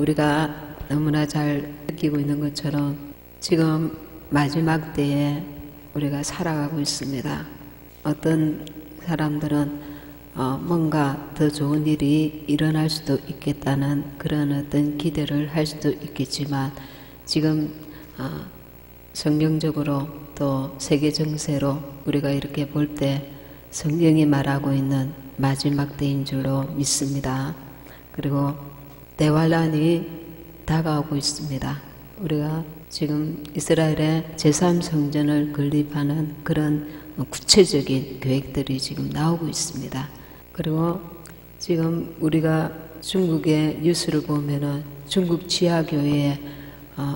우리가 너무나 잘 느끼고 있는 것처럼 지금 마지막 때에 우리가 살아가고 있습니다. 어떤 사람들은 뭔가 더 좋은 일이 일어날 수도 있겠다는 그런 어떤 기대를 할 수도 있겠지만 지금 성경적으로 또 세계 정세로 우리가 이렇게 볼 때 성경이 말하고 있는 마지막 때인 줄로 믿습니다. 그리고 대환란이 다가오고 있습니다. 우리가 지금 이스라엘의 제3성전을 건립하는 그런 구체적인 계획들이 지금 나오고 있습니다. 그리고 지금 우리가 중국의 뉴스를 보면은 중국 지하교회에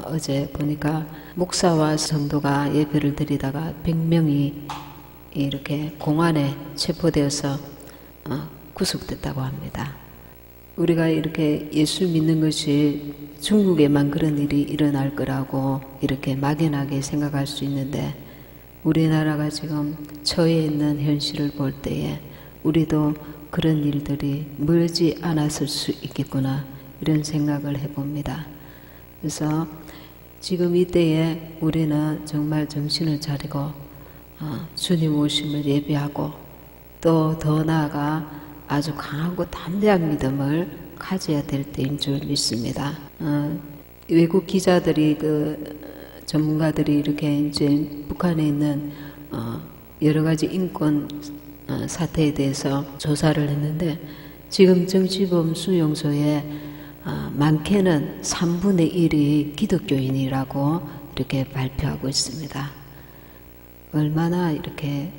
어제 보니까 목사와 성도가 예배를 드리다가 100명이 이렇게 공안에 체포되어서 구속됐다고 합니다. 우리가 이렇게 예수 믿는 것이 중국에만 그런 일이 일어날 거라고 이렇게 막연하게 생각할 수 있는데 우리나라가 지금 처해 있는 현실을 볼 때에 우리도 그런 일들이 멀지 않았을 수 있겠구나 이런 생각을 해봅니다. 그래서 지금 이때에 우리는 정말 정신을 차리고 주님 오심을 예비하고 또 더 나아가 아주 강하고 담대한 믿음을 가져야 될 때인 줄 믿습니다. 외국 기자들이 전문가들이 이렇게 이제 북한에 있는 여러 가지 인권 사태에 대해서 조사를 했는데 지금 정치범 수용소에 많게는 3분의 1이 기독교인이라고 이렇게 발표하고 있습니다. 얼마나 이렇게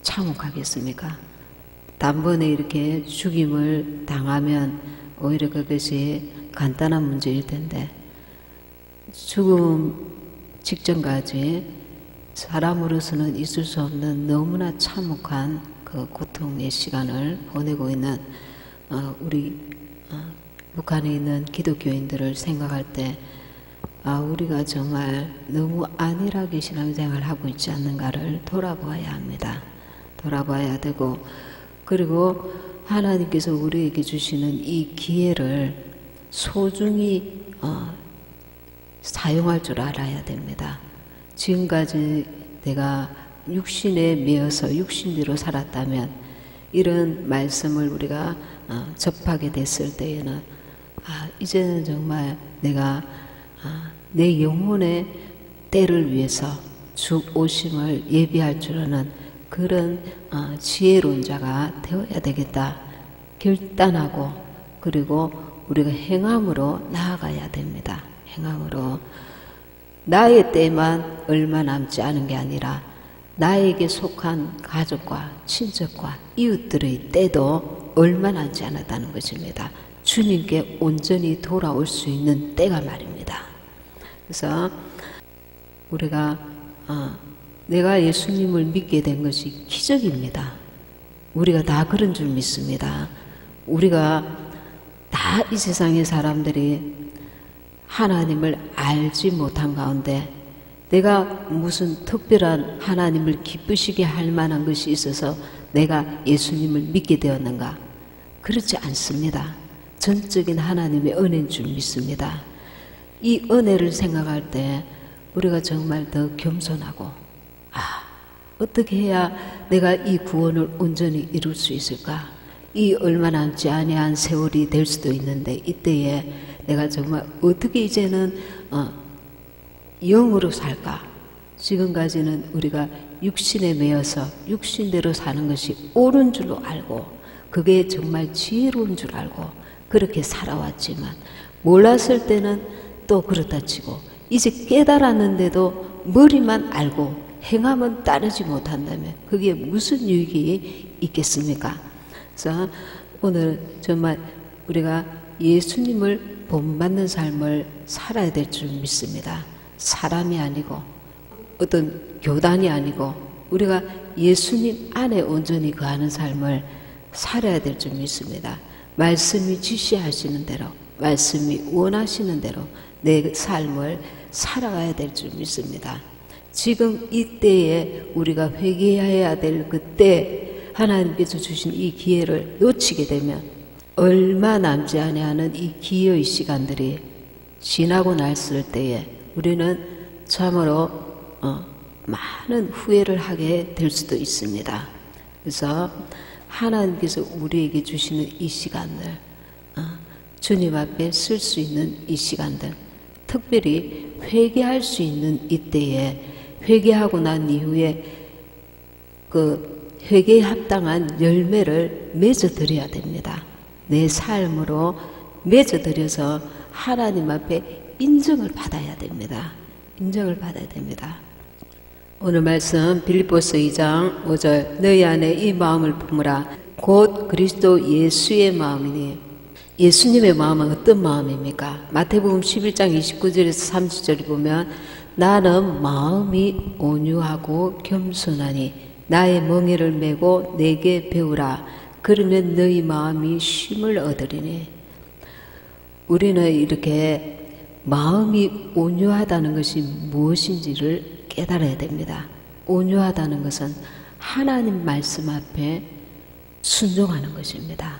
참혹하겠습니까? 단번에 이렇게 죽임을 당하면 오히려 그것이 간단한 문제일 텐데 죽음 직전까지 사람으로서는 있을 수 없는 너무나 참혹한 그 고통의 시간을 보내고 있는 우리 북한에 있는 기독교인들을 생각할 때 우리가 정말 너무 안일하게 신앙생활을 하고 있지 않는가를 돌아보아야 합니다. 돌아봐야 되고 그리고 하나님께서 우리에게 주시는 이 기회를 소중히 사용할 줄 알아야 됩니다. 지금까지 내가 육신에 매여서 육신대로 살았다면 이런 말씀을 우리가 접하게 됐을 때에는 이제는 정말 내가 내 영혼의 때를 위해서 주 오심을 예비할 줄 아는 그런 지혜로운 자가 되어야 되겠다. 결단하고 그리고 우리가 행함으로 나아가야 됩니다. 행함으로 나의 때만 얼마 남지 않은 게 아니라 나에게 속한 가족과 친척과 이웃들의 때도 얼마 남지 않았다는 것입니다. 주님께 온전히 돌아올 수 있는 때가 말입니다. 그래서 우리가 내가 예수님을 믿게 된 것이 기적입니다. 우리가 다 그런 줄 믿습니다. 우리가 다 이 세상의 사람들이 하나님을 알지 못한 가운데 내가 무슨 특별한 하나님을 기쁘시게 할 만한 것이 있어서 내가 예수님을 믿게 되었는가? 그렇지 않습니다. 전적인 하나님의 은혜인 줄 믿습니다. 이 은혜를 생각할 때 우리가 정말 더 겸손하고 어떻게 해야 내가 이 구원을 온전히 이룰 수 있을까? 이 얼마 남지 아니한 세월이 될 수도 있는데 이때에 내가 정말 어떻게 이제는 영으로 살까? 지금까지는 우리가 육신에 매여서 육신대로 사는 것이 옳은 줄로 알고 그게 정말 지혜로운 줄 알고 그렇게 살아왔지만 몰랐을 때는 또 그렇다 치고 이제 깨달았는데도 머리만 알고 행함은 따르지 못한다면 그게 무슨 유익이 있겠습니까? 그래서 오늘 정말 우리가 예수님을 본받는 삶을 살아야 될 줄 믿습니다. 사람이 아니고 어떤 교단이 아니고 우리가 예수님 안에 온전히 거하는 삶을 살아야 될 줄 믿습니다. 말씀이 지시하시는 대로 말씀이 원하시는 대로 내 삶을 살아가야 될 줄 믿습니다. 지금 이때에 우리가 회개해야 될 그때 하나님께서 주신 이 기회를 놓치게 되면 얼마 남지 아니하는 이 기회의 시간들이 지나고 났을 때에 우리는 참으로 많은 후회를 하게 될 수도 있습니다. 그래서 하나님께서 우리에게 주시는 이 시간들, 주님 앞에 쓸 수 있는 이 시간들, 특별히 회개할 수 있는 이때에 회개하고 난 이후에 그 회개에 합당한 열매를 맺어드려야 됩니다. 내 삶으로 맺어드려서 하나님 앞에 인정을 받아야 됩니다. 인정을 받아야 됩니다. 오늘 말씀 빌립보서 2장 5절 너희 안에 이 마음을 품으라 곧 그리스도 예수의 마음이니 예수님의 마음은 어떤 마음입니까? 마태복음 11장 29절에서 30절을 보면 나는 마음이 온유하고 겸손하니 나의 멍에를 메고 내게 배우라 그러면 너희 마음이 쉼을 얻으리니 우리는 이렇게 마음이 온유하다는 것이 무엇인지를 깨달아야 됩니다. 온유하다는 것은 하나님 말씀 앞에 순종하는 것입니다.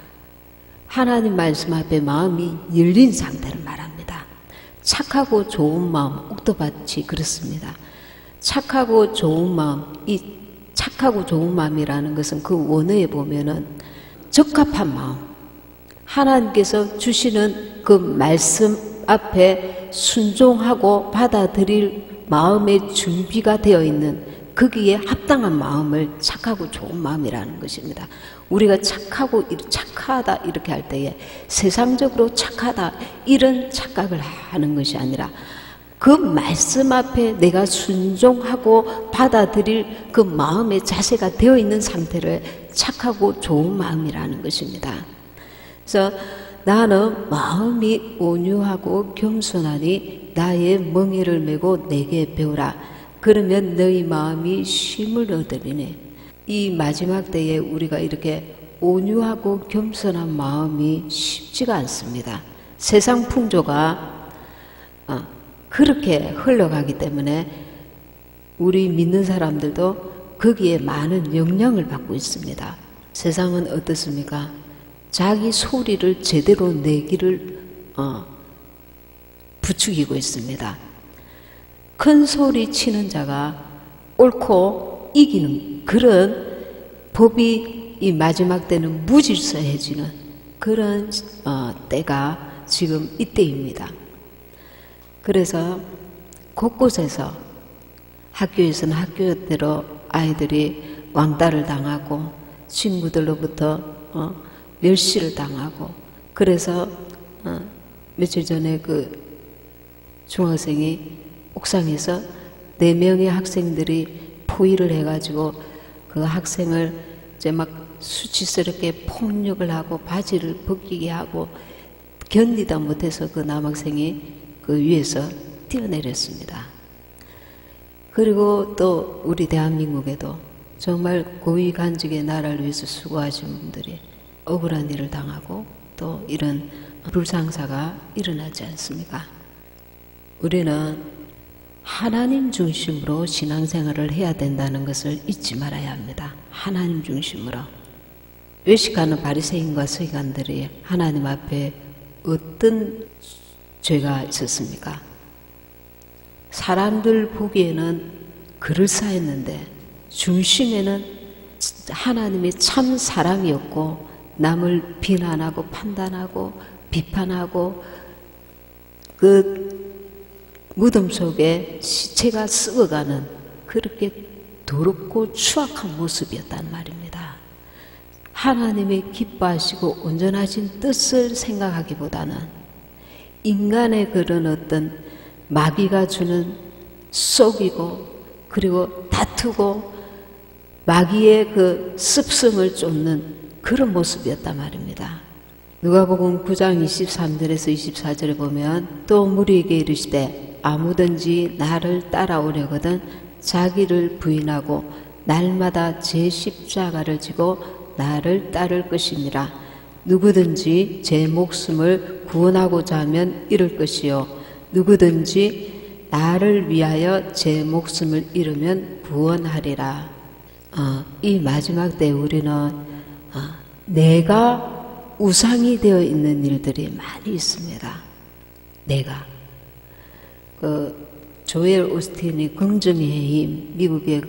하나님 말씀 앞에 마음이 열린 상태를 말합니다. 착하고 좋은 마음, 옥토밭이 그렇습니다. 착하고 좋은 마음, 이 착하고 좋은 마음이라는 것은 그 원어에 보면은 적합한 마음, 하나님께서 주시는 그 말씀 앞에 순종하고 받아들일 마음의 준비가 되어 있는 거기에 합당한 마음을 착하고 좋은 마음이라는 것입니다. 우리가 착하다 이렇게 할 때에 세상적으로 착하다 이런 착각을 하는 것이 아니라 그 말씀 앞에 내가 순종하고 받아들일 그 마음의 자세가 되어 있는 상태를 착하고 좋은 마음이라는 것입니다. 그래서 나는 마음이 온유하고 겸손하니 나의 멍에를 메고 내게 배우라. 그러면 너희 마음이 쉼을 얻으리니. 이 마지막 때에 우리가 이렇게 온유하고 겸손한 마음이 쉽지가 않습니다. 세상 풍조가 그렇게 흘러가기 때문에 우리 믿는 사람들도 거기에 많은 영향을 받고 있습니다. 세상은 어떻습니까? 자기 소리를 제대로 내기를 부추기고 있습니다. 큰 소리 치는 자가 옳고 이기는 그런 법이 이 마지막 때는 무질서해지는 그런 때가 지금 이때입니다. 그래서 곳곳에서 학교에서는 학교대로 아이들이 왕따를 당하고 친구들로부터 멸시를 당하고 그래서 며칠 전에 그 중학생이 옥상에서 4명의 학생들이 포위를 해가지고 그 학생을 이제 막 수치스럽게 폭력을 하고 바지를 벗기게 하고 견디다 못해서 그 남학생이 그 위에서 뛰어내렸습니다. 그리고 또 우리 대한민국에도 정말 고위간직의 나라를 위해서 수고하신 분들이 억울한 일을 당하고 또 이런 불상사가 일어나지 않습니까? 우리는 하나님 중심으로 신앙생활을 해야 된다는 것을 잊지 말아야 합니다. 하나님 중심으로. 외식하는 바리새인과 서기관들이 하나님 앞에 어떤 죄가 있었습니까? 사람들 보기에는 그럴싸했는데 중심에는 하나님의 참 사랑이었고 남을 비난하고 판단하고 비판하고 그 무덤 속에 시체가 썩어가는 그렇게 더럽고 추악한 모습이었단 말입니다. 하나님의 기뻐하시고 온전하신 뜻을 생각하기보다는 인간의 그런 어떤 마귀가 주는 속이고 그리고 다투고 마귀의 그 습성을 쫓는 그런 모습이었단 말입니다. 누가복음 9장 23절에서 24절에 보면 또 무리에게 이르시되 아무든지 나를 따라오려거든 자기를 부인하고 날마다 제 십자가를 지고 나를 따를 것이니라. 누구든지 제 목숨을 구원하고자 하면 잃을 것이요 누구든지 나를 위하여 제 목숨을 잃으면 구원하리라. 이 마지막 때 우리는 내가 우상이 되어 있는 일들이 많이 있습니다. 내가 조엘 오스틴이 긍정의 힘, 미국의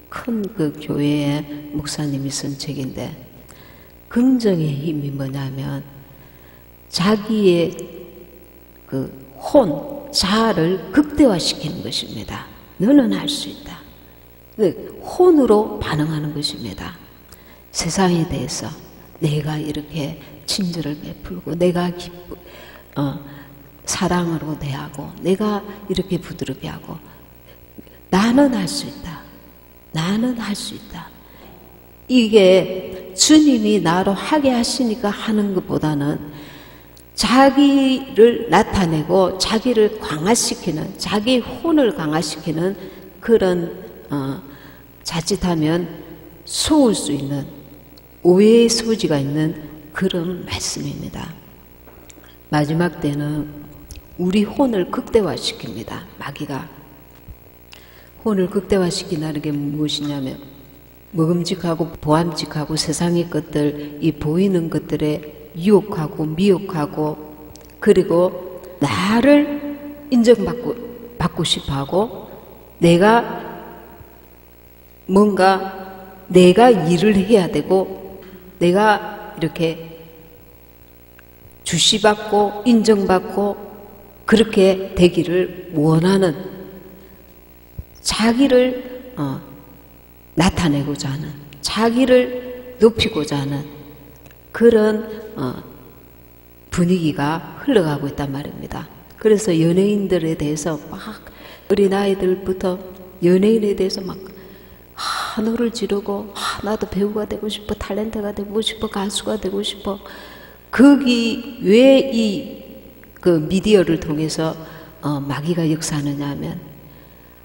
큰 교회의 목사님이 쓴 책인데, 긍정의 힘이 뭐냐면 자기의 자아를 극대화시키는 것입니다. 너는 할 수 있다. 혼으로 반응하는 것입니다. 세상에 대해서 내가 이렇게 친절을 베풀고, 내가 사랑으로 대하고, 내가 이렇게 부드럽게 하고, 나는 할 수 있다. 나는 할 수 있다. 이게 주님이 나로 하게 하시니까 하는 것보다는 자기를 나타내고 자기를 강화시키는, 자기 혼을 강화시키는 그런 자칫하면 속을 수 있는 오해의 소지가 있는 그런 말씀입니다. 마지막 때는 우리 혼을 극대화시킵니다. 마귀가 혼을 극대화시킨다는 게 무엇이냐면, 먹음직하고 보암직하고 세상의 것들, 이 보이는 것들에 유혹하고 미혹하고, 그리고 나를 인정받고 싶어하고, 내가 일을 해야 되고, 내가 이렇게 주시받고 인정받고 그렇게 되기를 원하는, 자기를 나타내고자 하는, 자기를 높이고자 하는 그런 분위기가 흘러가고 있단 말입니다. 그래서 연예인들에 대해서 막, 어린아이들부터 연예인에 대해서 막 한호를 지르고, 나도 배우가 되고 싶어, 탤런트가 되고 싶어, 가수가 되고 싶어. 거기 왜 미디어를 통해서 마귀가 역사하느냐 하면,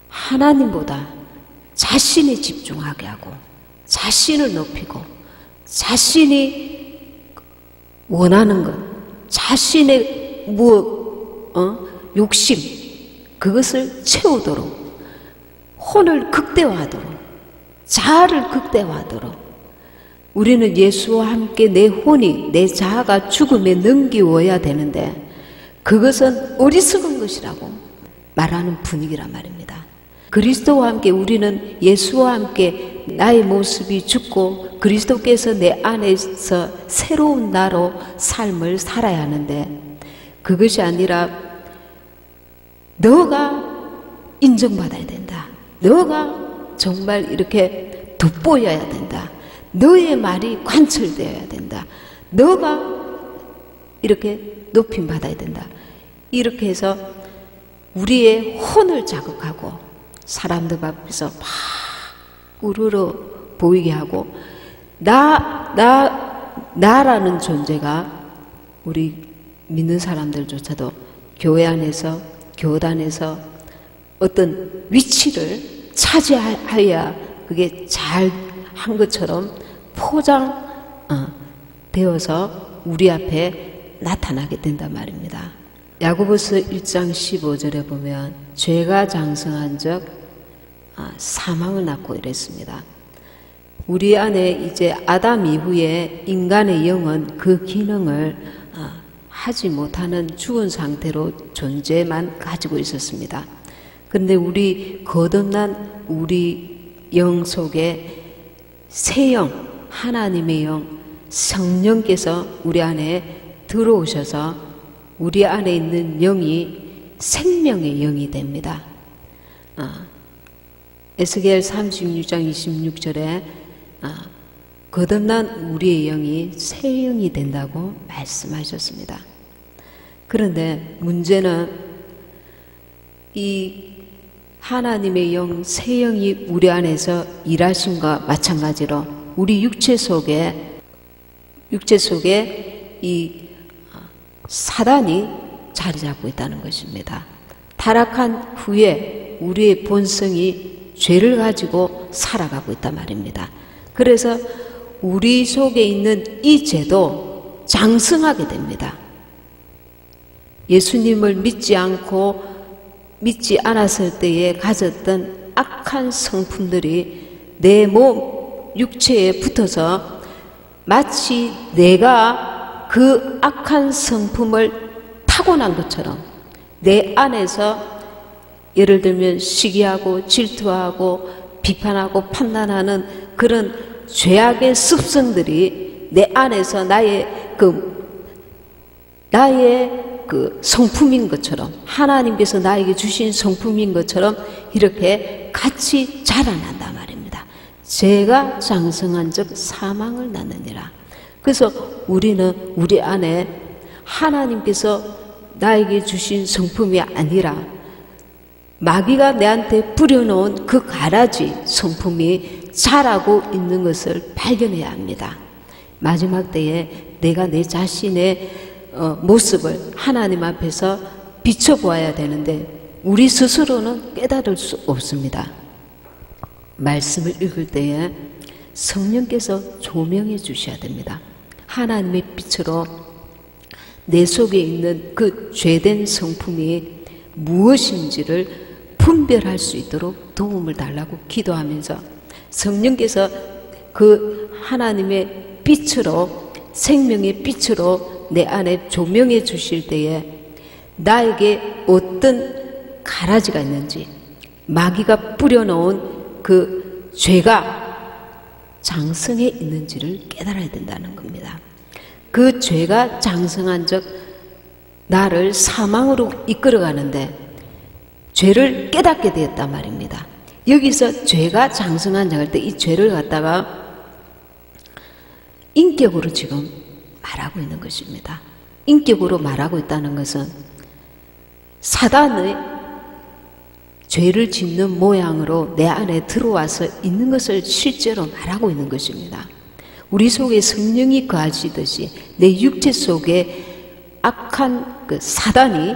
하나님보다 자신에 집중하게 하고, 자신을 높이고, 자신이 원하는 것, 자신의 욕심, 그것을 채우도록, 혼을 극대화하도록, 자아를 극대화하도록, 우리는 예수와 함께 내 혼이, 내 자아가 죽음에 넘기워야 되는데, 그것은 어리석은 것이라고 말하는 분위기란 말입니다. 그리스도와 함께, 우리는 예수와 함께 나의 모습이 죽고 그리스도께서 내 안에서 새로운 나로 삶을 살아야 하는데, 그것이 아니라 너가 인정받아야 된다. 너가 정말 이렇게 돋보여야 된다. 너의 말이 관철되어야 된다. 너가 이렇게 높임 받아야 된다. 이렇게 해서 우리의 혼을 자극하고, 사람들 앞에서 막 우르르 보이게 하고, 나라는 존재가, 우리 믿는 사람들조차도 교회 안에서, 교단에서 어떤 위치를 차지하여야 그게 잘 한 것처럼 포장되어서 우리 앞에 나타나게 된단 말입니다. 야고보서 1장 15절에 보면, 죄가 장성한 적 사망을 낳고 이랬습니다. 우리 안에 이제 아담 이후에 인간의 영은 그 기능을 하지 못하는 죽은 상태로 존재만 가지고 있었습니다. 그런데 우리 거듭난 우리 영 속에 새 영, 하나님의 영, 성령께서 우리 안에 들어오셔서 우리 안에 있는 영이 생명의 영이 됩니다. 에스겔 36장 26절에 거듭난 우리의 영이 새 영이 된다고 말씀하셨습니다. 그런데 문제는 이 하나님의 영, 새 영이 우리 안에서 일하심과 마찬가지로 우리 육체 속에 이 사단이 자리 잡고 있다는 것입니다. 타락한 후에 우리의 본성이 죄를 가지고 살아가고 있단 말입니다. 그래서 우리 속에 있는 이 죄도 장성하게 됩니다. 예수님을 믿지 않았을 때에 가졌던 악한 성품들이 내 몸, 육체에 붙어서 마치 내가 그 악한 성품을 타고난 것처럼 내 안에서 예를 들면 시기하고 질투하고 비판하고 판단하는 그런 죄악의 습성들이 내 안에서 나의 그 성품인 것처럼, 하나님께서 나에게 주신 성품인 것처럼 이렇게 같이 자라난단 말입니다. 죄가 장성한 즉 사망을 낳느니라. 그래서 우리는 우리 안에 하나님께서 나에게 주신 성품이 아니라 마귀가 내한테 뿌려놓은 그 가라지 성품이 자라고 있는 것을 발견해야 합니다. 마지막 때에 내가 내 자신의 모습을 하나님 앞에서 비춰보아야 되는데 우리 스스로는 깨달을 수 없습니다. 말씀을 읽을 때에 성령께서 조명해 주셔야 됩니다. 하나님의 빛으로 내 속에 있는 그 죄된 성품이 무엇인지를 분별할 수 있도록 도움을 달라고 기도하면서 성령께서 그 하나님의 빛으로, 생명의 빛으로 내 안에 조명해 주실 때에 나에게 어떤 가라지가 있는지, 마귀가 뿌려놓은 그 죄가 장성해 있는지를 깨달아야 된다는 겁니다. 그 죄가 장성한 적 나를 사망으로 이끌어가는데 죄를 깨닫게 되었단 말입니다. 여기서 죄가 장성한 자 할 때 이 죄를 갖다가 인격으로 지금 말하고 있는 것입니다. 인격으로 말하고 있다는 것은 사단의 죄를 짓는 모양으로 내 안에 들어와서 있는 것을 실제로 말하고 있는 것입니다. 우리 속에 성령이 거하시듯이 내 육체 속에 악한 그 사단이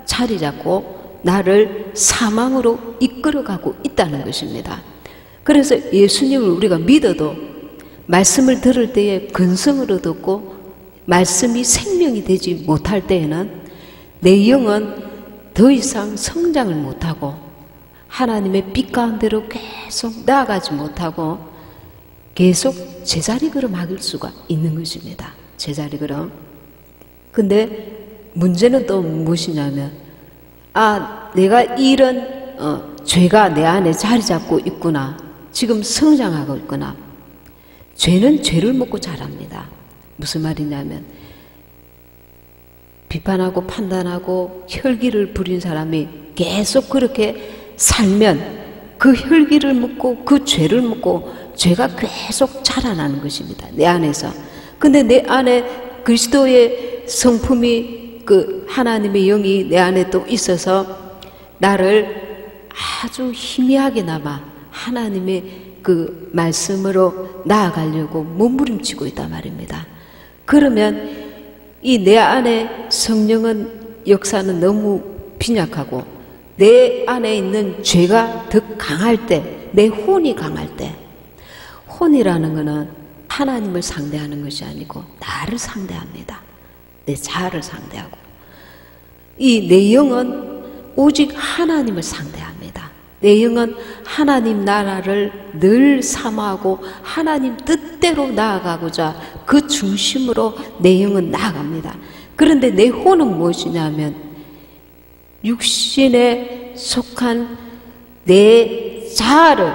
자리 잡고 나를 사망으로 이끌어가고 있다는 것입니다. 그래서 예수님을 우리가 믿어도 말씀을 들을 때에 근성으로 듣고 말씀이 생명이 되지 못할 때에는 내 영은 더 이상 성장을 못하고 하나님의 빛 가운데로 계속 나아가지 못하고 계속 제자리 걸음할 수가 있는 것입니다. 제자리 걸음. 근데 문제는 또 무엇이냐면 내가 이런 죄가 내 안에 자리 잡고 있구나. 지금 성장하고 있구나. 죄는 죄를 먹고 자랍니다. 무슨 말이냐면 비판하고 판단하고 혈기를 부린 사람이 계속 그렇게 살면 그 혈기를 먹고 그 죄를 먹고 죄가 계속 자라나는 것입니다. 내 안에서. 근데 내 안에 그리스도의 성품이 그 하나님의 영이 내 안에 또 있어서 나를 아주 희미하게나마 하나님의 그 말씀으로 나아가려고 몸부림치고 있단 말입니다. 그러면 이 내 안에 성령은 역사는 너무 빈약하고 내 안에 있는 죄가 더 강할 때, 내 혼이 강할 때, 혼이라는 것은 하나님을 상대하는 것이 아니고 나를 상대합니다. 내 자아를 상대하고 이 내 영은 오직 하나님을 상대합니다. 내 영은 하나님 나라를 늘 사모하고 하나님 뜻대로 나아가고자 그 중심으로 내 영은 나아갑니다. 그런데 내 혼은 무엇이냐면 육신에 속한 내 자아를,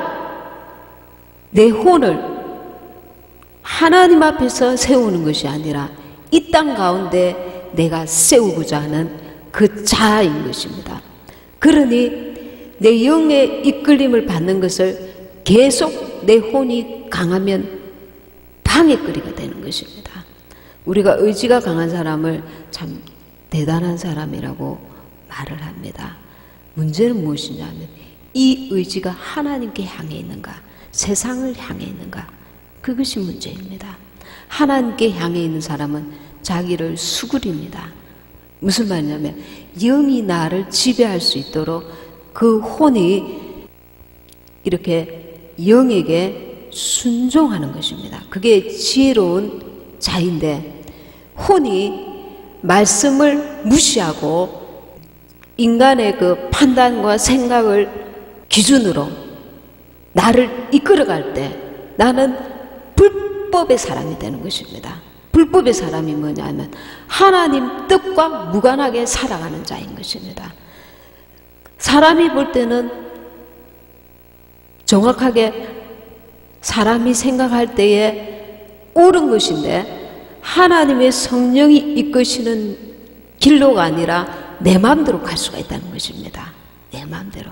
내 혼을 하나님 앞에서 세우는 것이 아니라 이 땅 가운데 내가 세우고자 하는 그 자아인 것입니다. 그러니 내 영의 이끌림을 받는 것을 계속 내 혼이 강하면 방해거리가 되는 것입니다. 우리가 의지가 강한 사람을 참 대단한 사람이라고 말을 합니다. 문제는 무엇이냐면 이 의지가 하나님께 향해 있는가, 세상을 향해 있는가, 그것이 문제입니다. 하나님께 향해 있는 사람은 자기를 수그립니다. 무슨 말이냐면 영이 나를 지배할 수 있도록 그 혼이 이렇게 영에게 순종하는 것입니다. 그게 지혜로운 자인데 혼이 말씀을 무시하고 인간의 그 판단과 생각을 기준으로 나를 이끌어갈 때 나는 불법의 사람이 되는 것입니다. 불법의 사람이 뭐냐면 하나님 뜻과 무관하게 살아가는 자인 것입니다. 사람이 볼 때는 정확하게 사람이 생각할 때에 옳은 것인데 하나님의 성령이 이끄시는 길로가 아니라 내 마음대로 갈 수가 있다는 것입니다. 내 마음대로.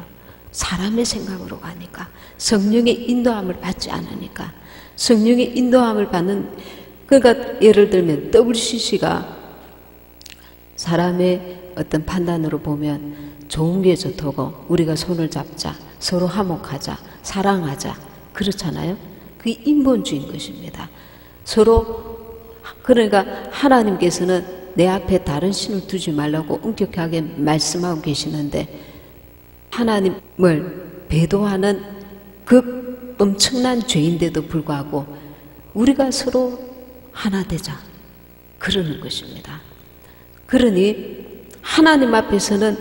사람의 생각으로 가니까 성령의 인도함을 받지 않으니까 성령의 인도함을 받는 그러니까 예를 들면 WCC가 사람의 어떤 판단으로 보면 좋은 게 좋다고 우리가 손을 잡자 서로 화목하자 사랑하자 그렇잖아요. 그게 인본주의인 것입니다. 서로 그러니까 하나님께서는 내 앞에 다른 신을 두지 말라고 엄격하게 말씀하고 계시는데 하나님을 배도하는 그 엄청난 죄인데도 불구하고 우리가 서로 하나 되자 그러는 것입니다. 그러니 하나님 앞에서는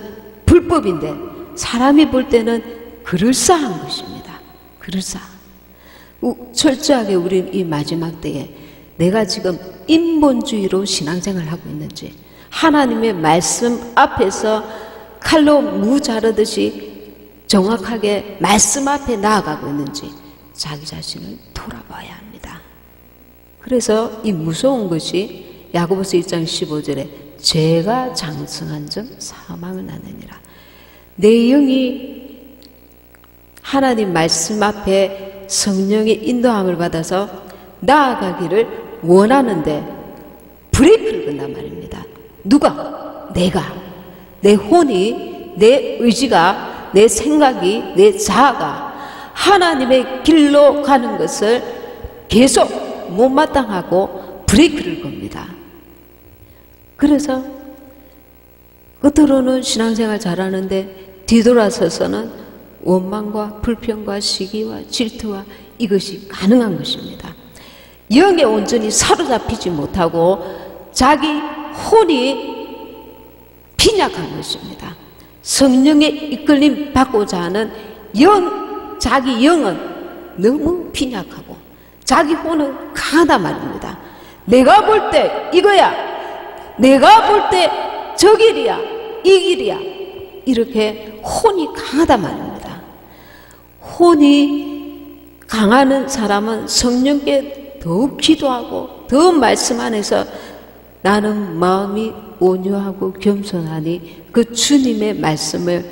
불법인데 사람이 볼 때는 그럴싸한 것입니다. 그럴싸. 철저하게 우리는 이 마지막 때에 내가 지금 인본주의로 신앙생활을 하고 있는지 하나님의 말씀 앞에서 칼로 무 자르듯이 정확하게 말씀 앞에 나아가고 있는지 자기 자신을 돌아봐야 합니다. 그래서 이 무서운 것이 야고보서 1장 15절에 죄가 장성한 점 사망을 나느니라. 내 영이 하나님 말씀 앞에 성령의 인도함을 받아서 나아가기를 원하는데 브레이크를 건단 말입니다. 누가? 내가. 내 혼이, 내 의지가, 내 생각이, 내 자아가 하나님의 길로 가는 것을 계속 못마땅하고 브레이크를 겁니다. 그래서 겉으로는 신앙생활 잘하는데 뒤돌아서서는 원망과 불평과 시기와 질투와 이것이 가능한 것입니다. 영에 온전히 사로잡히지 못하고 자기 혼이 빈약한 것입니다. 성령의 이끌림 받고자 하는 자기 영은 너무 빈약하고 자기 혼은 강하단 말입니다. 내가 볼 때 이거야. 내가 볼 때 저 길이야. 이 길이야. 이렇게 혼이 강하단 말입니다. 혼이 강하는 사람은 성령께 더욱 기도하고 더 말씀 안에서 나는 마음이 온유하고 겸손하니 그 주님의 말씀을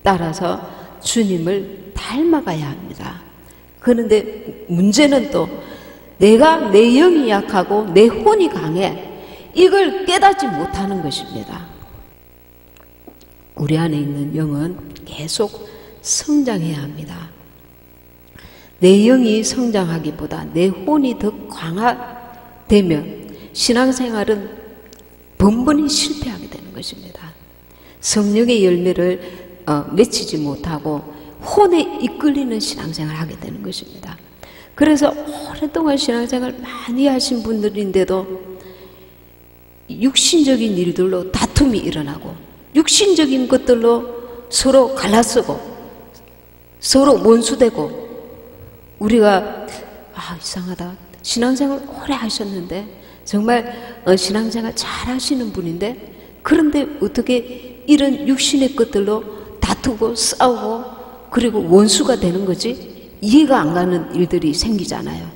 따라서 주님을 닮아가야 합니다. 그런데 문제는 또 내가 내 영이 약하고 내 혼이 강해 이걸 깨닫지 못하는 것입니다. 우리 안에 있는 영은 계속 성장해야 합니다. 내 영이 성장하기보다 내 혼이 더 강화되면 신앙생활은 번번이 실패하게 되는 것입니다. 성령의 열매를 맺히지 못하고 혼에 이끌리는 신앙생활을 하게 되는 것입니다. 그래서 오랫동안 신앙생활 많이 하신 분들인데도 육신적인 일들로 다툼이 일어나고 육신적인 것들로 서로 갈라서고 서로 원수되고 우리가 이상하다. 신앙생활 오래 하셨는데 정말 신앙생활 잘 하시는 분인데 그런데 어떻게 이런 육신의 것들로 다투고 싸우고 그리고 원수가 되는 거지? 이해가 안 가는 일들이 생기잖아요.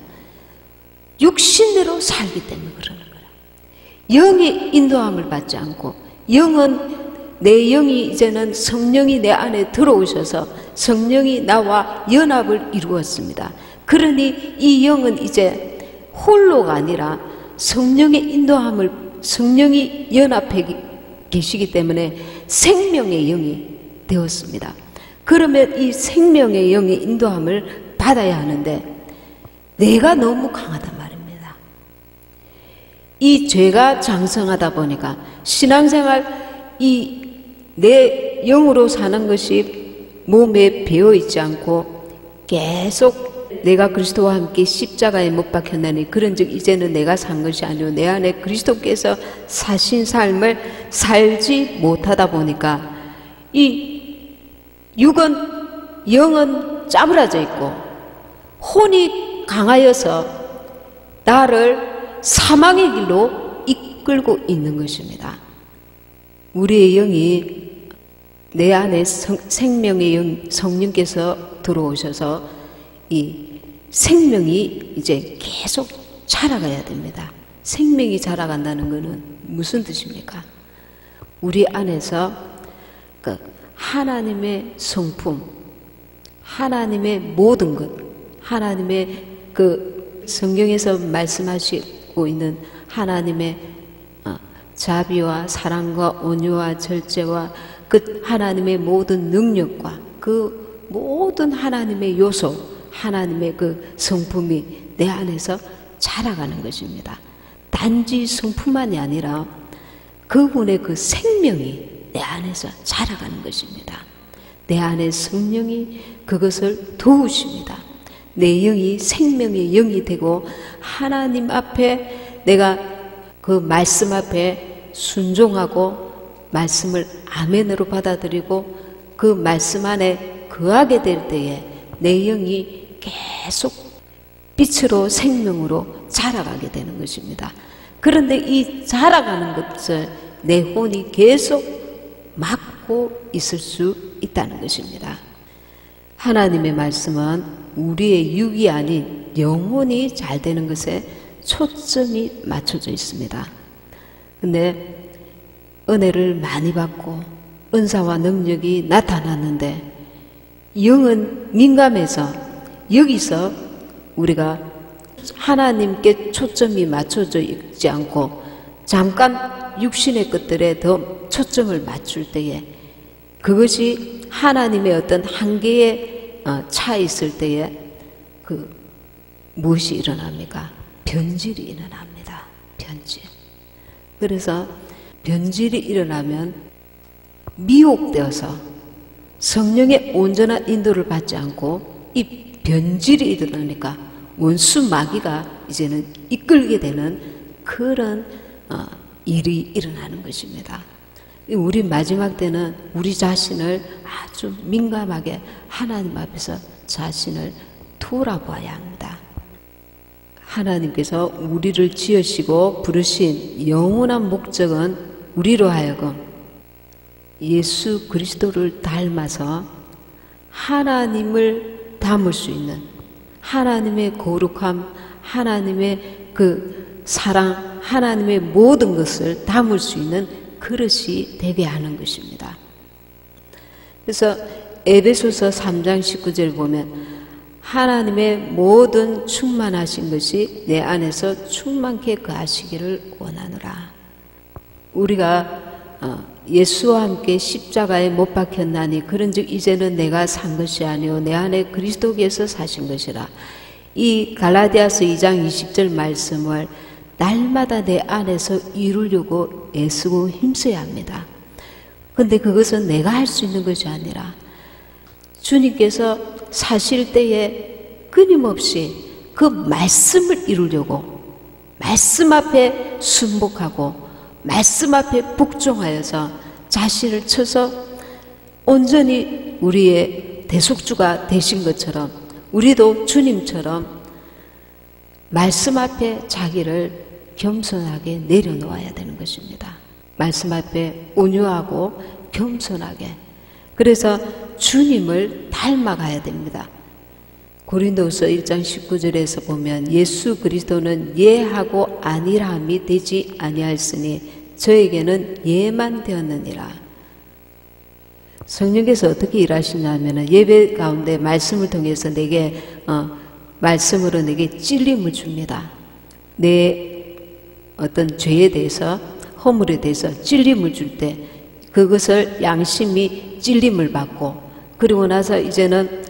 육신대로 살기 때문에 그러는 거예요. 영의 인도함을 받지 않고 영은 내 영이 이제는 성령이 내 안에 들어오셔서 성령이 나와 연합을 이루었습니다. 그러니 이 영은 이제 홀로가 아니라 성령의 인도함을 성령이 연합해 계시기 때문에 생명의 영이 되었습니다. 그러면 이 생명의 영의 인도함을 받아야 하는데 내가 너무 강하단 말입니다. 이 죄가 장성하다 보니까 신앙생활 내 영으로 사는 것이 몸에 배어있지 않고 계속 내가 그리스도와 함께 십자가에 못 박혔나니 그런즉 이제는 내가 산 것이 아니오 내 안에 그리스도께서 사신 삶을 살지 못하다 보니까 이 영은 짜부라져 있고 혼이 강하여서 나를 사망의 길로 이끌고 있는 것입니다. 우리의 영이 내 안에 생명의 영 성령께서 들어오셔서 이 생명이 이제 계속 자라가야 됩니다. 생명이 자라간다는 것은 무슨 뜻입니까? 우리 안에서 그 하나님의 성품, 하나님의 모든 것, 하나님의 그 성경에서 말씀하시고 있는 하나님의 자비와 사랑과 온유와 절제와 그 하나님의 모든 능력과 그 모든 하나님의 요소, 하나님의 그 성품이 내 안에서 자라가는 것입니다. 단지 성품만이 아니라 그분의 그 생명이 내 안에서 자라가는 것입니다. 내 안에 성령이 그것을 도우십니다. 내 영이 생명의 영이 되고 하나님 앞에 내가 그 말씀 앞에 순종하고 말씀을 아멘으로 받아들이고 그 말씀 안에 거하게 될 때에 내 영이 계속 빛으로 생명으로 자라가게 되는 것입니다. 그런데 이 자라가는 것을 내 혼이 계속 막고 있을 수 있다는 것입니다. 하나님의 말씀은 우리의 육이 아닌 영혼이 잘 되는 것에 초점이 맞춰져 있습니다. 근데 은혜를 많이 받고 은사와 능력이 나타났는데 영은 민감해서 여기서 우리가 하나님께 초점이 맞춰져 있지 않고 잠깐 육신의 것들에 더 초점을 맞출 때에 그것이 하나님의 어떤 한계에 차 있을 때에 그 무엇이 일어납니까? 변질이 일어납니다. 변질. 그래서 변질이 일어나면 미혹되어서 성령의 온전한 인도를 받지 않고 이 변질이 일어나니까 원수 마귀가 이제는 이끌게 되는 그런 일이 일어나는 것입니다. 우리 마지막 때는 우리 자신을 아주 민감하게 하나님 앞에서 자신을 돌아봐야 합니다. 하나님께서 우리를 지으시고 부르신 영원한 목적은 우리로 하여금 예수 그리스도를 닮아서 하나님을 담을 수 있는 하나님의 거룩함, 하나님의 그 사랑, 하나님의 모든 것을 담을 수 있는 그릇이 되게 하는 것입니다. 그래서 에베소서 3장 19절 보면 하나님의 모든 충만하신 것이 내 안에서 충만케 거하시기를 원하노라. 우리가 예수와 함께 십자가에 못 박혔나니 그런즉 이제는 내가 산 것이 아니요 내 안에 그리스도께서 사신 것이라. 이 갈라디아서 2장 20절 말씀을 날마다 내 안에서 이루려고 애쓰고 힘써야 합니다. 근데 그것은 내가 할 수 있는 것이 아니라 주님께서 사실 때에 끊임없이 그 말씀을 이루려고 말씀 앞에 순복하고 말씀 앞에 복종하여서 자신을 쳐서 온전히 우리의 대속주가 되신 것처럼 우리도 주님처럼 말씀 앞에 자기를 겸손하게 내려놓아야 되는 것입니다. 말씀 앞에 온유하고 겸손하게. 그래서 주님을 닮아가야 됩니다. 고린도서 1장 19절에서 보면 예수 그리스도는 예하고 아니라함이 되지 아니하였으니 저에게는 예만 되었느니라. 성령께서 어떻게 일하시냐면 예배 가운데 말씀을 통해서 내게 말씀으로 내게 찔림을 줍니다. 내 어떤 죄에 대해서 허물에 대해서 찔림을 줄 때 그것을 양심이 찔림을 받고 그리고 나서 이제는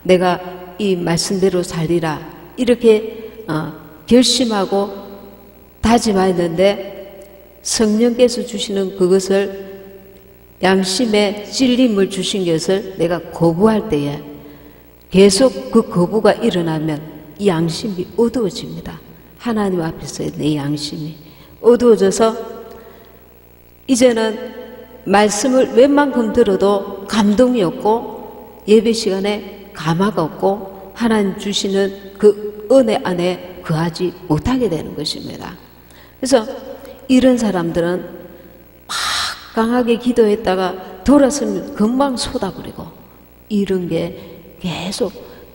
내가 이 말씀대로 살리라 이렇게 결심하고 다짐하였는데 성령께서 주시는 그것을 양심에 찔림을 주신 것을 내가 거부할 때에 계속 그 거부가 일어나면 이 양심이 어두워집니다. 하나님 앞에서의 내 양심이 어두워져서 이제는 말씀을 웬만큼 들어도 감동이 없고 예배 시간에 감화가 없고 하나님 주시는 그 은혜 안에 거하지 못하게 되는 것입니다. 그래서 이런 사람들은 막 강하게 기도했다가 돌아서면 금방 쏟아버리고 이런 게 계속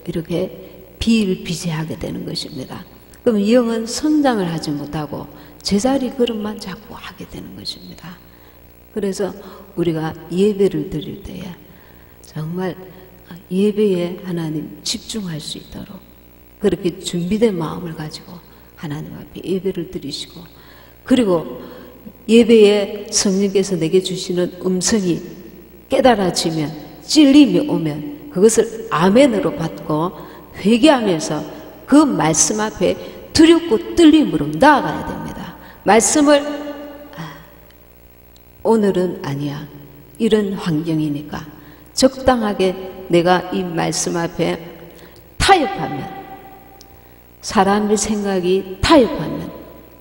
이렇게 비일비재하게 되는 것입니다. 그럼 영은 성장을 하지 못하고 제자리 걸음만 자꾸 하게 되는 것입니다. 그래서 우리가 예배를 드릴 때에 정말 예배에 하나님 집중할 수 있도록 그렇게 준비된 마음을 가지고 하나님 앞에 예배를 드리시고, 그리고 예배에 성령께서 내게 주시는 음성이 깨달아지면, 찔림이 오면 그것을 아멘으로 받고 회개하면서 그 말씀 앞에 두렵고 떨림으로 나아가야 됩니다. 말씀을 오늘은 아니야, 이런 환경이니까 적당하게 내가 이 말씀 앞에 타협하면, 사람의 생각이 타협하면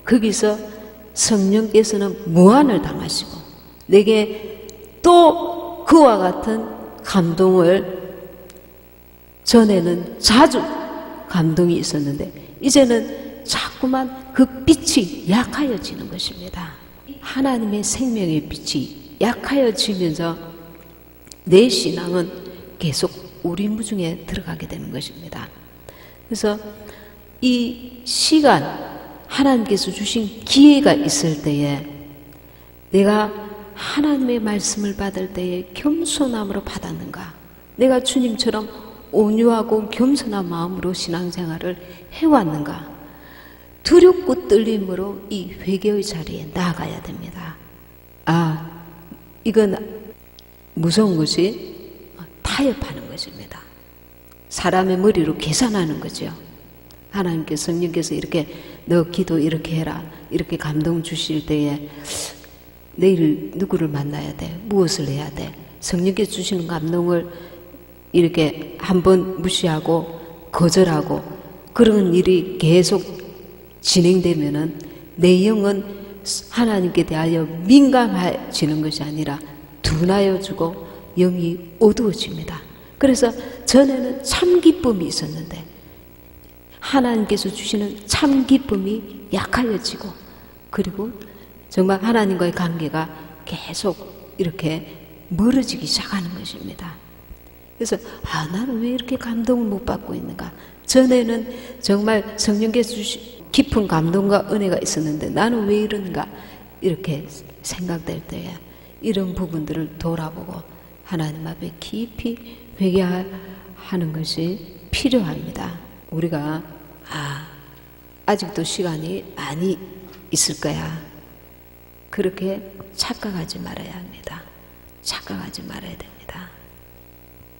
거기서 성령께서는 무한을 당하시고 내게 또 그와 같은 감동을, 전에는 자주 감동이 있었는데 이제는 자꾸만 그 빛이 약하여지는 것입니다. 하나님의 생명의 빛이 약하여지면서 내 신앙은 계속 우리무중에 들어가게 되는 것입니다. 그래서 이 시간, 하나님께서 주신 기회가 있을 때에 내가 하나님의 말씀을 받을 때에 겸손함으로 받았는가, 내가 주님처럼 온유하고 겸손한 마음으로 신앙생활을 해왔는가, 두렵고 떨림으로 이 회개의 자리에 나아가야 됩니다. 이건 무서운 것이 타협하는 것입니다. 사람의 머리로 계산하는 거죠. 하나님께서, 성령께서 이렇게 너 기도 이렇게 해라, 이렇게 감동 주실 때에 내일 누구를 만나야 돼, 무엇을 해야 돼, 성령께서 주시는 감동을 이렇게 한번 무시하고 거절하고 그런 일이 계속 진행되면은 내 영은 하나님께 대하여 민감해지는 것이 아니라 둔하여지고 영이 어두워집니다. 그래서 전에는 참 기쁨이 있었는데 하나님께서 주시는 참 기쁨이 약하여지고, 그리고 정말 하나님과의 관계가 계속 이렇게 멀어지기 시작하는 것입니다. 그래서 나는 왜 이렇게 감동을 못 받고 있는가? 전에는 정말 성령께서 주신 깊은 감동과 은혜가 있었는데 나는 왜 이런가? 이렇게 생각될 때에 이런 부분들을 돌아보고 하나님 앞에 깊이 회개하는 것이 필요합니다. 우리가 아직도 시간이 많이 있을 거야, 그렇게 착각하지 말아야 합니다. 착각하지 말아야 됩니다.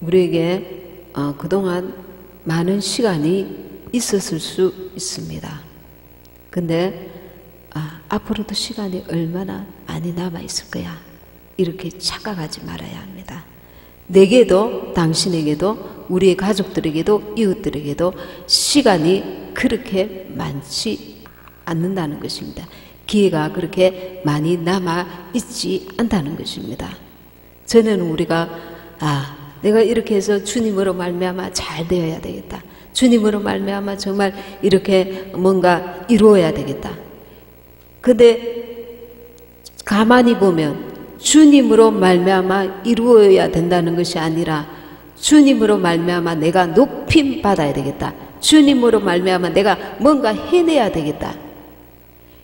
우리에게 그동안 많은 시간이 있었을 수 있습니다. 근데 앞으로도 시간이 얼마나 많이 남아있을 거야, 이렇게 착각하지 말아야 합니다. 내게도, 당신에게도, 우리의 가족들에게도, 이웃들에게도 시간이 그렇게 많지 않는다는 것입니다. 기회가 그렇게 많이 남아있지 않다는 것입니다. 전에는 우리가 내가 이렇게 해서 주님으로 말미암아 잘 되어야 되겠다, 주님으로 말미암아 정말 이렇게 뭔가 이루어야 되겠다. 근데 가만히 보면 주님으로 말미암아 이루어야 된다는 것이 아니라 주님으로 말미암아 내가 높임 받아야 되겠다, 주님으로 말미암아 내가 뭔가 해내야 되겠다,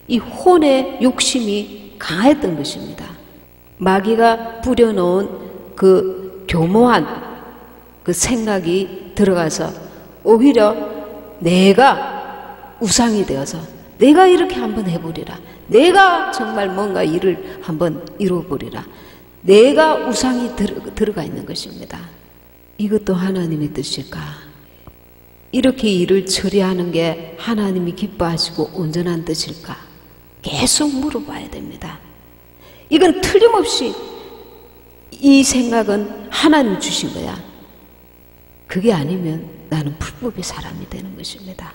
이 혼의 욕심이 강했던 것입니다. 마귀가 뿌려놓은 그 교모한 그 생각이 들어가서 오히려 내가 우상이 되어서 내가 이렇게 한번 해보리라, 내가 정말 뭔가 일을 한번 이루어보리라, 내가 우상이 들어가 있는 것입니다. 이것도 하나님의 뜻일까? 이렇게 일을 처리하는 게 하나님이 기뻐하시고 온전한 뜻일까? 계속 물어봐야 됩니다. 이건 틀림없이 이 생각은 하나님 주신 거야. 그게 아니면 나는 불법의 사람이 되는 것입니다.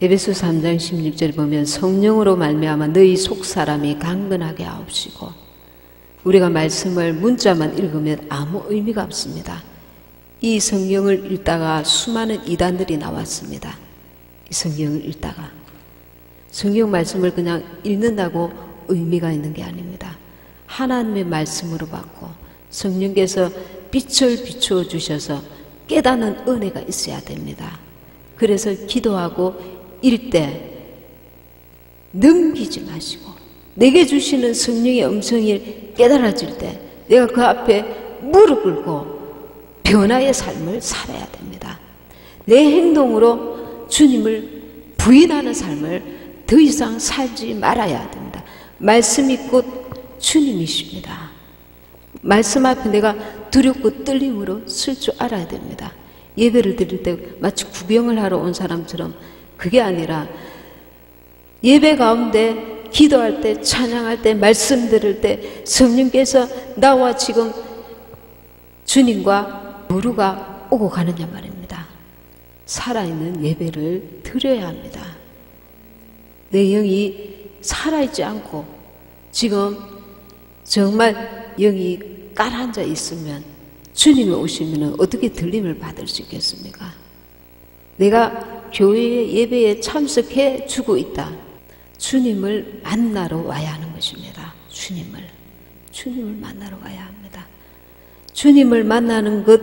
에베소서 3장 16절 보면 성령으로 말미암아 너희 속사람이 강건하게 하옵시고, 우리가 말씀을 문자만 읽으면 아무 의미가 없습니다. 이 성경을 읽다가 수많은 이단들이 나왔습니다. 성경을 읽다가. 성경 말씀을 그냥 읽는다고 의미가 있는 게 아닙니다. 하나님의 말씀으로 받고 성령께서 빛을 비추어 주셔서 깨닫는 은혜가 있어야 됩니다. 그래서 기도하고 읽되 넘기지 마시고 내게 주시는 성령의 음성이 깨달아질 때 내가 그 앞에 무릎 꿇고 변화의 삶을 살아야 됩니다. 내 행동으로 주님을 부인하는 삶을 더 이상 살지 말아야 됩니다. 말씀이 곧 주님이십니다. 말씀 앞에 내가 두렵고 떨림으로 쓸 줄 알아야 됩니다. 예배를 드릴 때 마치 구경을 하러 온 사람처럼 그게 아니라 예배 가운데 기도할 때, 찬양할 때, 말씀 들을 때 성령께서 나와 지금 주님과 누구가 오고 가느냐 말입니다. 살아있는 예배를 드려야 합니다. 내 영이 살아있지 않고 지금 정말 영이 깔아앉아 있으면 주님이 오시면 어떻게 들림을 받을 수 있겠습니까? 내가 교회의 예배에 참석해 주고 있다. 주님을 만나러 와야 하는 것입니다. 주님을 만나러 와야 합니다. 주님을 만나는 것,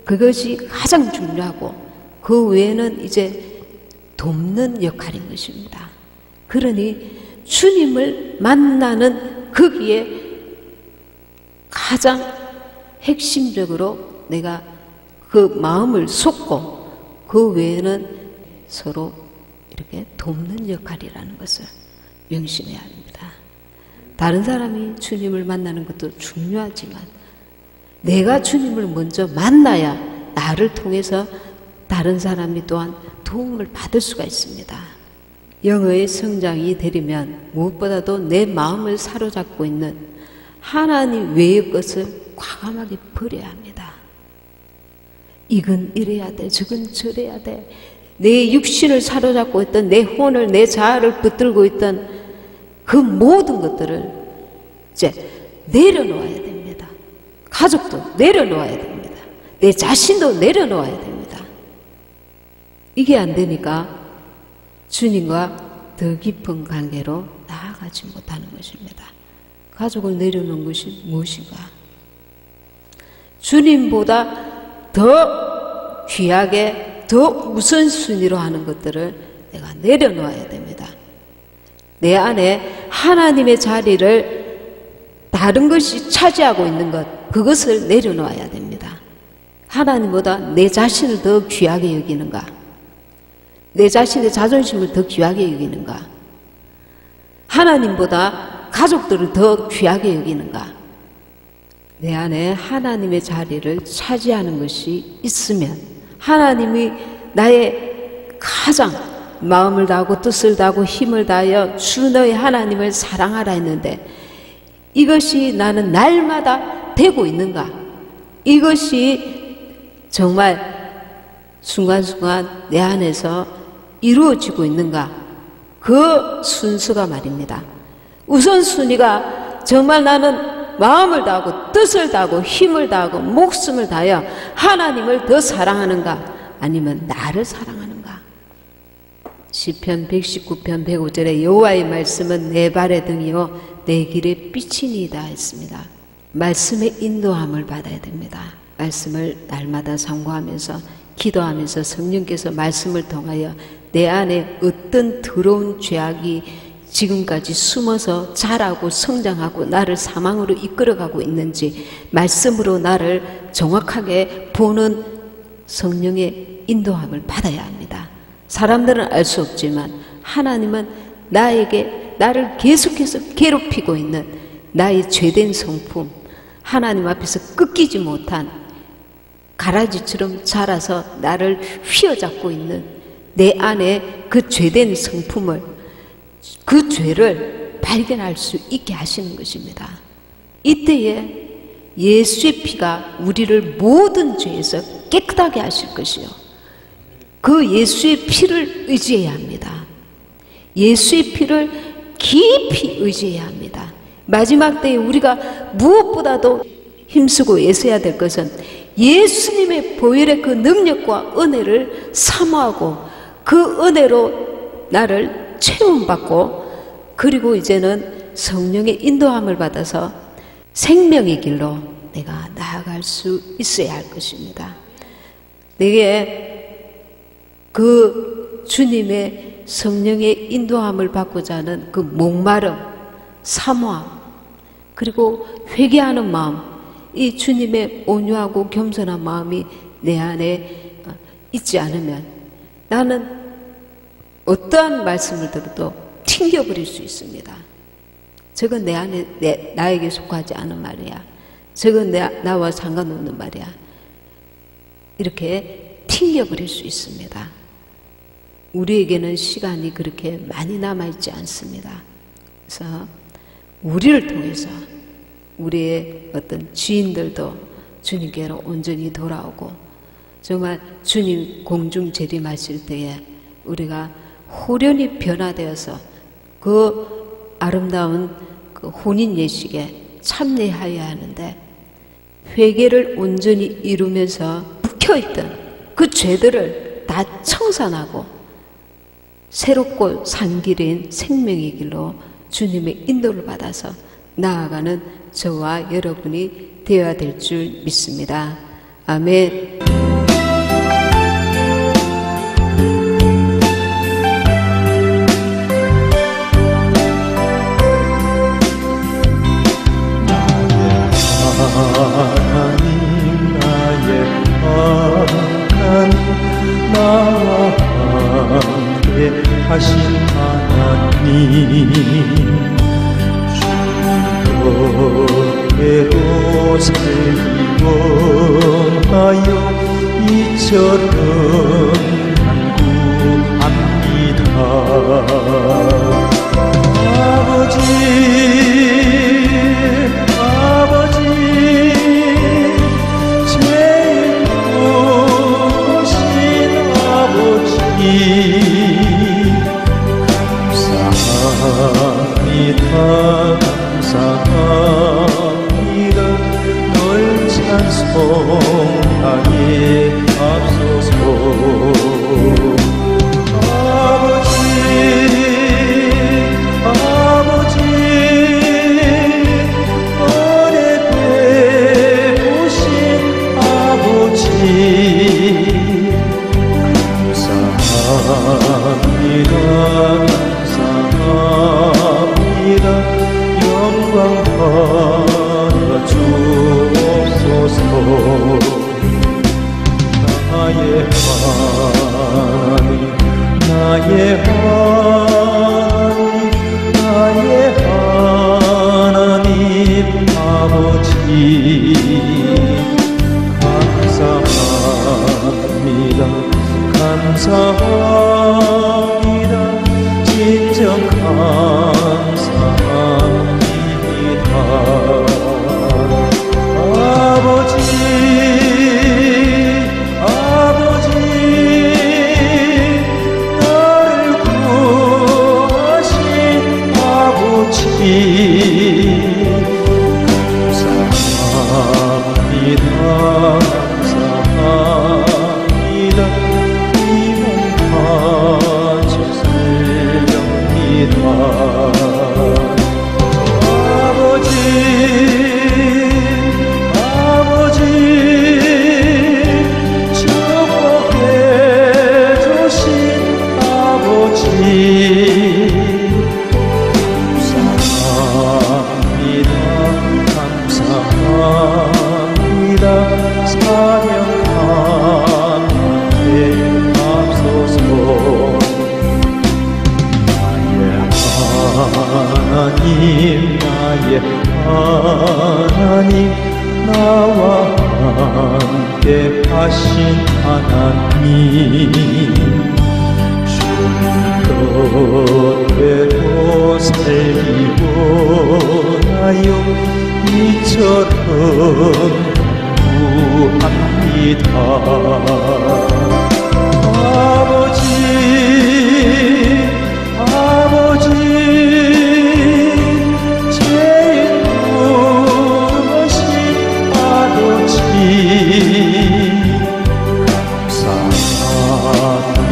그것이 가장 중요하고 그 외에는 이제 돕는 역할인 것입니다. 그러니 주님을 만나는 거기에 가장 핵심적으로 내가 그 마음을 쏟고 그 외에는 서로 이렇게 돕는 역할이라는 것을 명심해야 합니다. 다른 사람이 주님을 만나는 것도 중요하지만 내가 주님을 먼저 만나야 나를 통해서 다른 사람이 또한 도움을 받을 수가 있습니다. 영의 성장이 되려면 무엇보다도 내 마음을 사로잡고 있는 하나님 외의 것을 과감하게 버려야 합니다. 이건 이래야 돼, 저건 저래야 돼. 내 육신을 사로잡고 있던 내 혼을, 내 자아를 붙들고 있던 그 모든 것들을 이제 내려놓아야 됩니다. 가족도 내려놓아야 됩니다. 내 자신도 내려놓아야 됩니다. 이게 안 되니까 주님과 더 깊은 관계로 나아가지 못하는 것입니다. 가족을 내려놓은 것이 무엇인가? 주님보다 더 귀하게 더 우선순위로 하는 것들을 내가 내려놓아야 됩니다. 내 안에 하나님의 자리를 다른 것이 차지하고 있는 것, 그것을 내려놓아야 됩니다. 하나님보다 내 자신을 더 귀하게 여기는가? 내 자신의 자존심을 더 귀하게 여기는가? 하나님보다 가족들을 더 귀하게 여기는가? 내 안에 하나님의 자리를 차지하는 것이 있으면 하나님이 나의 가장 마음을 다하고 뜻을 다하고 힘을 다하여 주 너의 하나님을 사랑하라 했는데 이것이 나는 날마다 되고 있는가? 이것이 정말 순간순간 내 안에서 이루어지고 있는가? 그 순서가 말입니다. 우선순위가 정말 나는 마음을 다하고 뜻을 다하고 힘을 다하고 목숨을 다하여 하나님을 더 사랑하는가? 아니면 나를 사랑하는가? 시편 119편 105절에 여호와의 말씀은 내 발의 등이요 내 길의 빛이니이다 했습니다. 말씀의 인도함을 받아야 됩니다. 말씀을 날마다 상고하면서 기도하면서 성령께서 말씀을 통하여 내 안에 어떤 더러운 죄악이 지금까지 숨어서 자라고 성장하고 나를 사망으로 이끌어가고 있는지 말씀으로 나를 정확하게 보는 성령의 인도함을 받아야 합니다. 사람들은 알 수 없지만 하나님은 나를 계속해서 괴롭히고 있는 나의 죄된 성품, 하나님 앞에서 꺾이지 못한 가라지처럼 자라서 나를 휘어잡고 있는 내 안에 그 죄된 성품을, 그 죄를 발견할 수 있게 하시는 것입니다. 이때에 예수의 피가 우리를 모든 죄에서 깨끗하게 하실 것이요, 그 예수의 피를 의지해야 합니다. 예수의 피를 깊이 의지해야 합니다. 마지막 때에 우리가 무엇보다도 힘쓰고 애써야 될 것은 예수님의 보혈의 그 능력과 은혜를 사모하고 그 은혜로 나를 체험받고, 그리고 이제는 성령의 인도함을 받아서 생명의 길로 내가 나아갈 수 있어야 할 것입니다. 내게 그 주님의 성령의 인도함을 받고자 하는 그 목마름, 사모함, 그리고 회개하는 마음, 이 주님의 온유하고 겸손한 마음이 내 안에 있지 않으면 나는 어떠한 말씀을 들어도 튕겨버릴 수 있습니다. 저건 내 안에 나에게 속하지 않은 말이야. 저건 나와 상관없는 말이야. 이렇게 튕겨버릴 수 있습니다. 우리에게는 시간이 그렇게 많이 남아있지 않습니다. 그래서 우리를 통해서 우리의 어떤 지인들도 주님께로 온전히 돌아오고, 정말 주님 공중 재림하실 때에 우리가 호련히 변화되어서 그 아름다운 그 혼인 예식에 참여하여야 하는데, 회개를 온전히 이루면서 묵혀있던 그 죄들을 다 청산하고 새롭고 산 길인 생명의 길로 주님의 인도를 받아서 나아가는 저와 여러분이 되어야 될 줄 믿습니다. 아멘. 하나님, 나의 하나님, 나와 함께 하신 하나님, 주께로 살기 원하여 이처럼 간구합니다. 아버지, 제일 크신 아버지, 감사합니다. 널 찬송하게 앞서서. 아버지, 은혜 베푸신 아버지, 감사합니다. 영광 받아 주옵소서. 나의 하나님, 나의 하나님 아버지, 감사합니다. 진정 감사합니다. 아버지, 나를 구하신 아버지, 감사합니다. 이몸 바쳐습니다. 아버지, 축복해 주신 아버지, 감사합니다. 사명 함께 앞서서. 나의 하나님, 나와 함께 하신 하나님, 주 뜻대로 살기 원하여 이처럼 구합니다. 아버지, 제일 크신 아버지,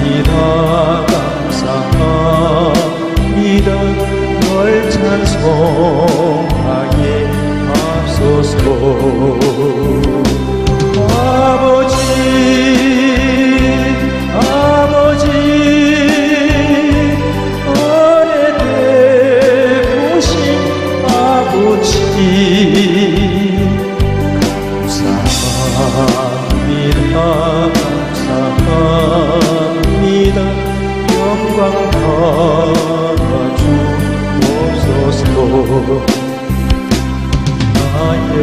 감사합니다. 평화에 앞서서 아버지 아버지 오래되고신 아버지 감사합니다 감사합니다 영광 받아주옵소서 나의